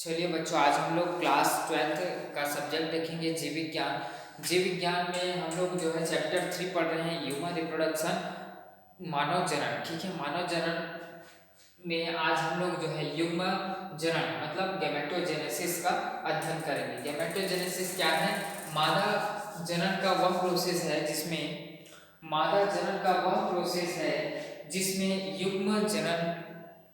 चलिए बच्चों, आज हम लोग क्लास 12th का सब्जेक्ट देखेंगे जीव विज्ञान। जीव विज्ञान में हम लोग जो है चैप्टर 3 पढ़ रहे हैं, ह्यूमन रिप्रोडक्शन, मानव जनन। ठीक है, मानव जनन में आज हम लोग जो है युग्म जनन मतलब गैमेटोजेनेसिस का अध्ययन करेंगे। गैमेटोजेनेसिस क्या है? मादा जनन का वह प्रोसेस है जिसमें युग्म जनन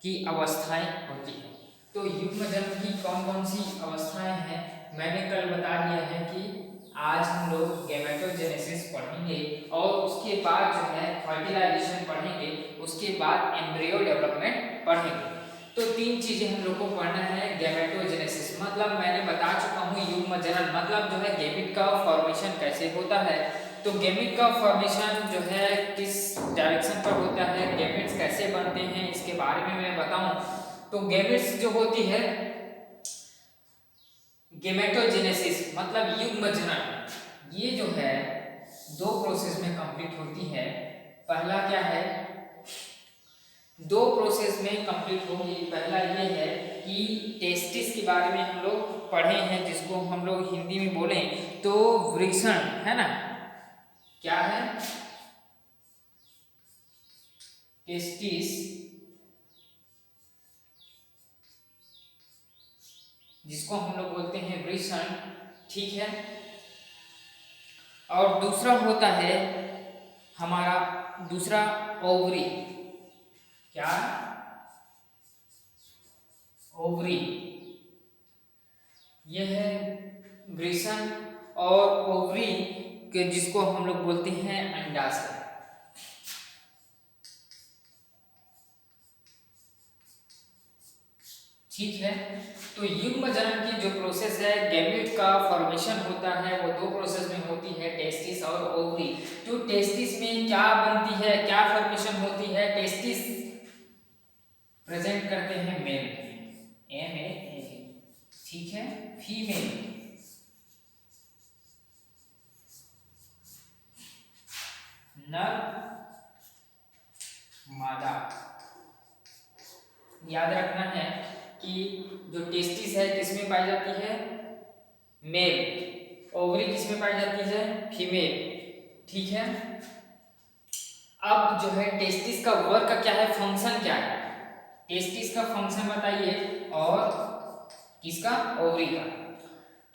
की अवस्थाएं होती हैं। तो युग्म जनन की कौन कौन सी अवस्थाएं हैं मैंने कल बता दिया है कि आज हम लोग गैमेटोजेनेसिस पढ़ेंगे और उसके बाद जो है फर्टिलाइजेशन पढ़ेंगे, उसके बाद एम्ब्रियो डेवलपमेंट पढ़ेंगे। तो तीन चीजें हम लोग को पढ़ना है। गैमेटोजेनेसिस मतलब मैंने बता चुका हूँ, युग्म जनन मतलब जो है गैमीट का फॉर्मेशन कैसे होता है। तो गैमीट का फॉर्मेशन जो है किस डायरेक्शन पर होता है, गैमेट्स कैसे बनते हैं, इसके बारे में मैं बताऊं। तो गैमेट्स जो होती है, गैमेटोजेनेसिस मतलब युग्म जनन, ये जो है दो प्रोसेस में कंप्लीट होती है। पहला क्या है, दो प्रोसेस में कंप्लीट होगी। पहला ये है कि टेस्टिस के बारे में हम लोग पढ़े हैं, जिसको हम लोग हिंदी में बोलें तो वृषण, है ना। क्या है? टेस्टिस, जिसको हम लोग बोलते हैं वृषण। ठीक है। और दूसरा होता है हमारा दूसरा ओवरी। क्या? ओवरी। यह है वृषण और ओवरी के, जिसको हम लोग बोलते हैं अंडाशय। ठीक है। तो युग्म जनन की जो प्रोसेस है, गैमेट का फॉर्मेशन होता है, वो दो प्रोसेस में होती है, टेस्टिस और ओवरी। तो टेस्टिस में क्या बनती है, क्या फॉर्मेशन होती है? टेस्टिस प्रेजेंट करते हैं मेल, एम ए, ठीक है, फीमेल। नर मादा। याद रखना है कि जो टेस्टिस है किसमें पाई जाती है? मेल। ओवरी किसमें पाई जाती है? फीमेल। ठीक है। अब जो है टेस्टिस का वर्क का क्या है, फंक्शन क्या है? टेस्टिस का फंक्शन बताइए, और किसका? ओवरी का।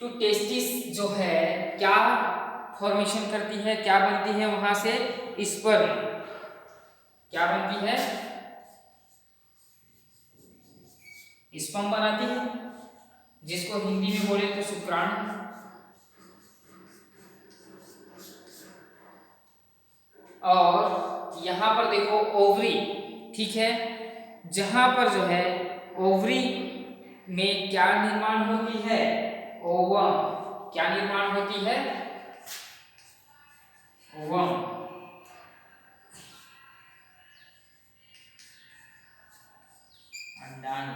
तो टेस्टिस जो है क्या फॉर्मेशन करती है, क्या बनती है वहां से? स्पर्म। क्या बनती है? स्पर्म बनाती है, जिसको हिंदी में बोले तो शुक्राणु। और यहां पर देखो ओवरी, ठीक है, जहां पर जो है ओवरी में क्या निर्माण होती है? ओवम। क्या निर्माण होती है? ओवम। अंडाणु।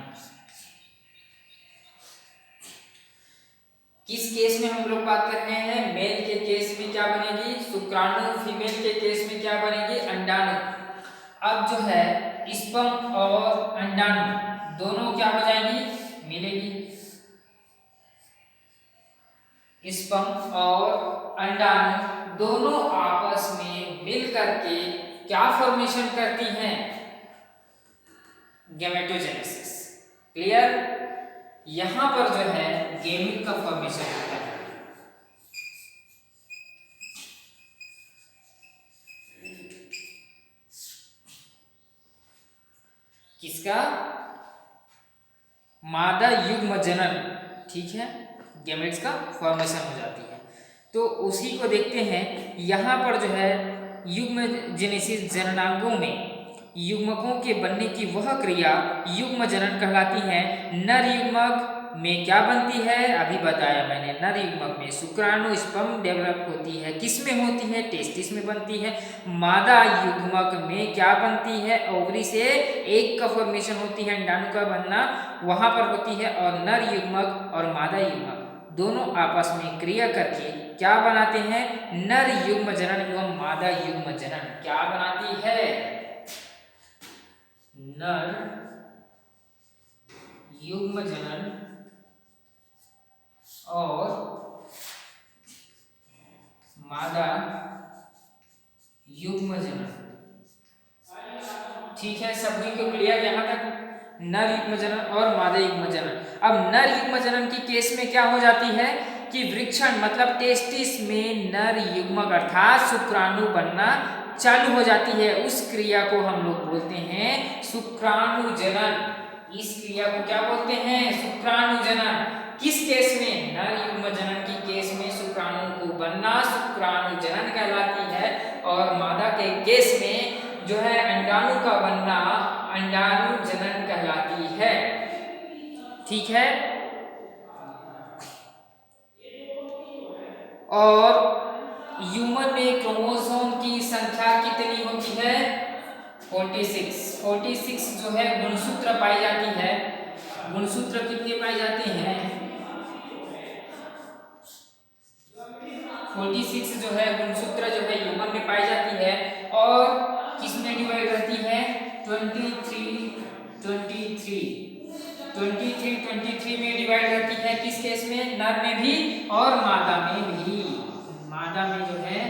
किस केस में हम लोग बात कर रहे हैं? मेल के केस में क्या बनेगी? शुक्राणु। फीमेल के केस में क्या बनेगी? अंडाणु। अब जो है स्पर्म और अंडाणु दोनों क्या हो जाएंगी? मिलेगी। स्पर्म और अंडाणु दोनों आपस में मिल करके क्या फॉर्मेशन करती हैं? गैमेटोजेनेसिस। क्लियर? यहां पर जो है गैमीट का फॉर्मेशन होता है। किसका? मादा युग्म जनन। ठीक है, गैमेट्स का फॉर्मेशन हो जाती है। तो उसी को देखते हैं। यहाँ पर जो है युग्म जेनेसिस, जननांगों में युग्मकों के बनने की वह क्रिया युग्म जनन कहलाती है। नर युग्मक में क्या बनती है? अभी बताया मैंने, नर युग्मक में शुक्राणु, स्पर्म डेवलप होती है। किस में होती है? टेस्टिस में बनती है। मादा युग्मक में क्या बनती है? ओवरी से एक का फॉर्मेशन होती है, अंडाणु का बनना वहां पर होती है। और नर युग्मक और मादा युग्मक दोनों आपस में क्रिया करके क्या बनाते हैं? नर युग्म जनन एवं मादा युग्म जनन। क्या बनाती है? नर युग्म जनन और मादा युग्म जनन। ठीक है, सभी को क्लियर यहाँ तक? नर युग्म जनन और मादा युग्म जनन। अब नर युग्म जनन की केस में क्या हो जाती है कि वृक्षण मतलब टेस्टिस में नर युग्मक अर्थात शुक्राणु बनना चालू हो जाती है। उस क्रिया को हम लोग बोलते हैं शुक्राणु जनन। इस क्रिया को क्या बोलते हैं? शुक्राणु जनन। किस केस में? नर युग्म जनन की केस में शुक्राणु को बनना शुक्राणु जनन कहलाती है, और मादा के केस में जो है अंडाणु का बनना अंडाणु जनन कहलाती है। ठीक है, और ह्यूमन में क्रोमोसोम की संख्या कितनी होती है? 46। 46 जो है गुणसूत्र पाई जाती है। गुणसूत्र कितने पाए जाते हैं? 46 जो है गुणसूत्र जो है ह्यूमन में पाई जाती है, और किस में डिवाइड रहती है? 23 में डिवाइड रहती है। किस केस में? नर में भी और मादा में भी। मादा में जो है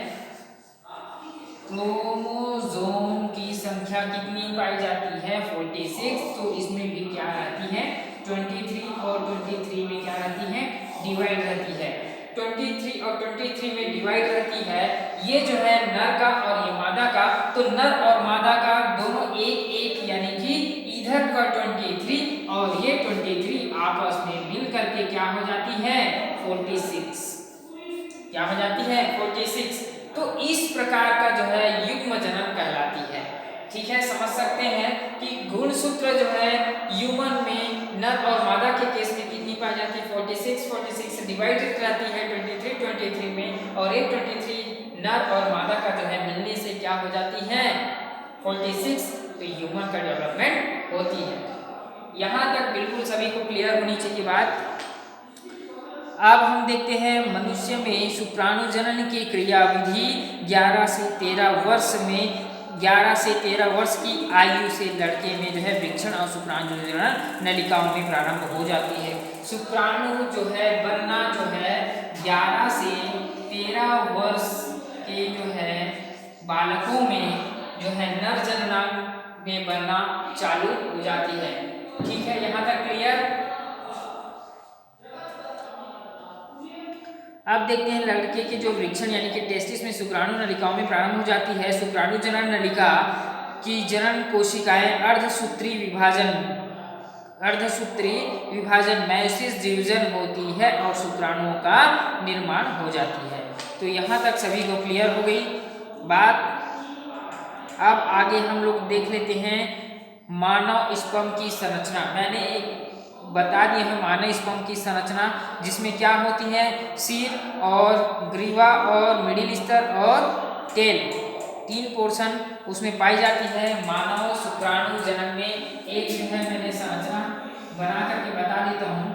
क्रोमोसोम की संख्या कितनी पाई जाती है? 46। तो इसमें भी क्या रहती है? 23, और 23 में क्या रहती है? डिवाइड रहती है। 23 और 23 में डिवाइड रहती है। ये जो है नर का और ये मादा का, तो नर और मादा का दोनों एक एक, यानी कि इधर का 23 और ये 23 आपस में मिल करके क्या हो जाती है? 46। क्या हो जाती है? 46। तो इस प्रकार का जो है युग्म जनन कहलाती है। ठीक है, समझ सकते हैं कि गुणसूत्र जो है ह्यूमन में नर और मादा के केस में कितनी पाई जाती है? 46 डिवाइडेड रहती है 23 में, और एक 23 नर और मादा का जो है मिलने से क्या हो जाती है? 46। तो ह्यूमन का डेवलपमेंट होती है। यहाँ तक बिल्कुल सभी को क्लियर होनी चाहिए बात। अब हम देखते हैं मनुष्य में शुक्राणु जनन की क्रियाविधि 11 से 13 वर्ष में 11 से 13 वर्ष की आयु से लड़के में जो है वृक्षण और शुक्राणु जनन नलिकाओं में प्रारंभ हो जाती है। शुक्राणु जो है बनना जो है 11 से 13 वर्ष के जो है बालकों में जो है नर जननांग में बनना चालू हो जाती है। ठीक है, यहाँ तक क्लियर? अब देखते हैं लड़के के जो वृक्षण यानी कि टेस्टिस में शुक्राणु नलिकाओं में प्रारंभ हो जाती है। शुक्राणु जनन नलिका की जनन कोशिकाएं अर्धसूत्री विभाजन मेयोसिस डिवीजन होती है और शुक्राणुओं का निर्माण हो जाती है। तो यहाँ तक सभी को क्लियर हो गई बात। अब आगे हम लोग देख लेते हैं मानव स्पर्म की संरचना। मैंने एक बता दिए हैं मानव स्पर्म की संरचना, जिसमें क्या होती है? सिर और ग्रीवा और मिडिल स्तर और टेल, 3 पोर्शन उसमें पाई जाती है। मानव शुक्राणु जनन में एक जो है मैंने संरचना बना करके बता देता हूँ।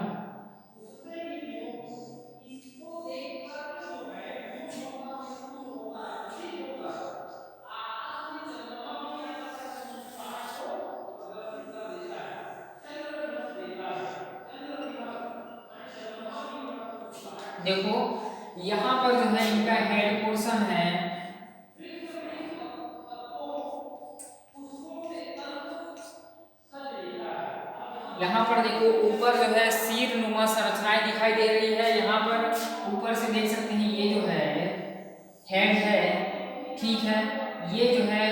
देखो यहाँ पर जो है इनका हेड पोर्शन है, यहाँ पर देखो ऊपर जो है सिर नुमा संरचनाएं दिखाई दे रही है। यहाँ पर ऊपर से देख सकते हैं ये जो है हेड है। ठीक है, ये जो है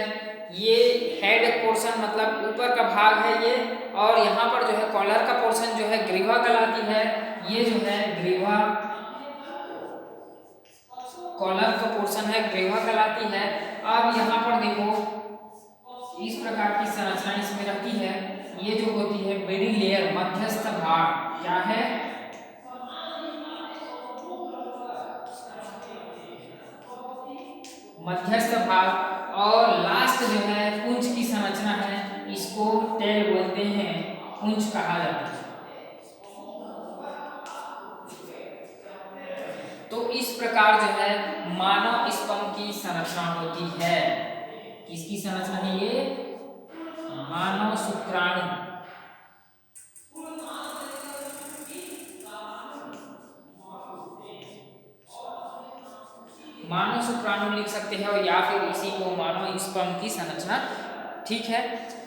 ये हेड पोर्शन मतलब ऊपर का भाग है ये, और यहाँ पर जो है कॉलर का पोर्शन जो है ग्रीवा कहलाती है। ये जो है ग्रीवा, कॉलर का पोर्शन है ग्रीवा कहलाती है। अब यहाँ पर देखो इस प्रकार की संरचना इसमें रहती है। ये जो होती है मिडिल लेयर, मध्यस्थ भाग क्या है? मध्यस्थ भाग, और लास्ट जो है पुंज की संरचना है, इसको टेल बोलते हैं, पुंज कहा जाता है। तो इस प्रकार जो है मानव स्पर्म की संरचना होती है। किसकी संरचना है ये? मानव शुक्राणु मानव शुक्राणु लिख सकते हैं, और या फिर इसी को मानव स्पर्म की संरचना। ठीक है,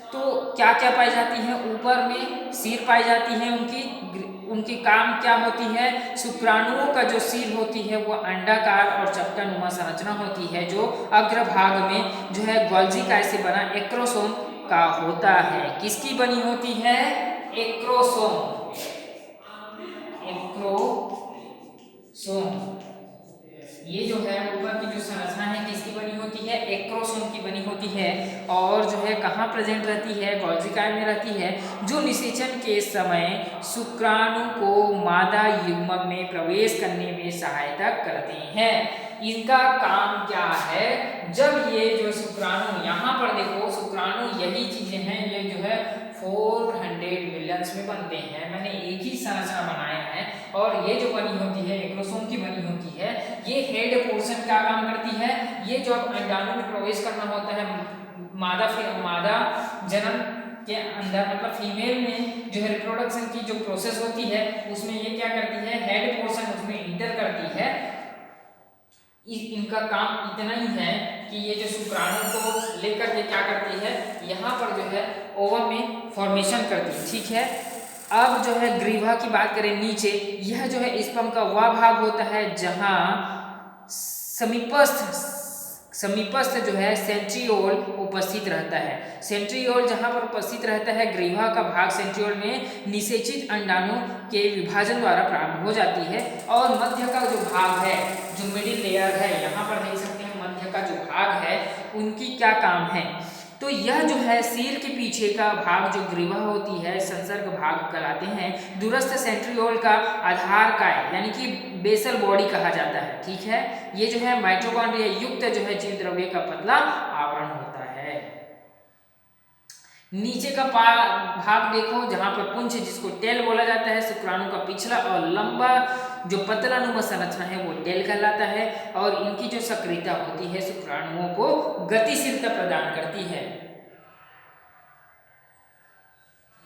तो क्या क्या पाई जाती है? ऊपर में सिर पाई जाती है उनकी काम क्या होती है? शुक्राणुओं का जो सिर होती है वो अंडाकार और चपटानुमा संरचना होती है, जो अग्रभाग में जो है गोल्जी काय से बना एक्रोसोम का होता है। किसकी बनी होती है? एक्रोसोम। ये जो है ऊपर की जो संरचना है किसकी बनी होती है? एक्रोसोम की बनी होती है, और जो है कहाँ प्रेजेंट रहती है? गोल्जी काय में रहती है, जो निषेचन के समय शुक्राणु को मादा युग्मक में प्रवेश करने में सहायता करते हैं। इनका काम क्या है? जब ये जो शुक्राणु, यहाँ पर देखो शुक्राणु यही चीजें हैं, ये जो है 400 मिलियंस में बनते हैं। मैंने एक ही संरचना बनाया है, और ये जो बनी होती है एक्रोसोम की बनी होती है, ये हेड पोर्शन क्या काम करती है? ये जो अंडाणु में प्रवेश करना होता है मादा जनन के अंदर, मतलब फीमेल में जो है रिप्रोडक्शन की जो प्रोसेस होती है उसमें ये क्या करती है? हेड पोर्शन उसमें इंटर करती है। इनका काम इतना ही है कि ये जो शुक्राणु को लेकर के क्या करती है? यहाँ पर जो है ओवम में फॉर्मेशन करती है। ठीक है, अब जो है ग्रीवा की बात करें नीचे, यह जो है स्पर्म का वह भाग होता है जहाँ समीपस्थ जो है सेंट्रियोल उपस्थित रहता है। सेंट्रियोल जहाँ पर उपस्थित रहता है, ग्रीवा का भाग सेंट्रियोल में निषेचित अंडाणु के विभाजन द्वारा प्रारंभ हो जाती है, और मध्य का जो भाग है, जो मिडिल लेयर है, यहाँ पर देख सकते हैं मध्य का जो भाग है, उनकी क्या काम है? तो यह जो है सिर के पीछे का भाग जो ग्रीवा होती है, संसर्ग भाग कहलाते हैं। दूरस्थ सेंट्रियोल का आधार काय यानी कि बेसल बॉडी कहा जाता है। ठीक है, ये जो है माइटोकॉन्ड्रिया युक्त जो है जीव द्रव्य का पतला आवरण होता है। नीचे का भाग देखो, जहां पर पुंछ, जिसको टेल बोला जाता है, शुक्राणु का पिछला और लंबा जो पतलानुमा संरचना है वो टेल कहलाता है, और इनकी जो सक्रियता होती है शुक्राणुओं को गतिशीलता प्रदान करती है।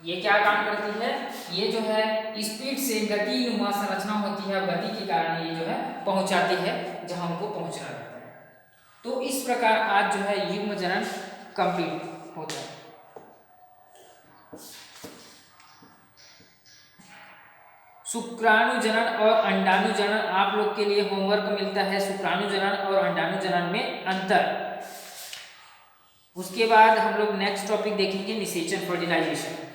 ये क्या काम करती है? ये जो है स्पीड से गतिनुमा संरचना होती है, गति के कारण ये जो है पहुंचाती है जहां उनको पहुंचना रहता है। तो इस प्रकार आज जो है युग्म जनन कंप्लीट होता है। शुक्राणु जनन और अंडाणु जनन आप लोग के लिए होमवर्क मिलता है। शुक्राणु जनन और अंडाणु जनन में अंतर। उसके बाद हम लोग नेक्स्ट टॉपिक देखेंगे निषेचन, फर्टिलाइजेशन।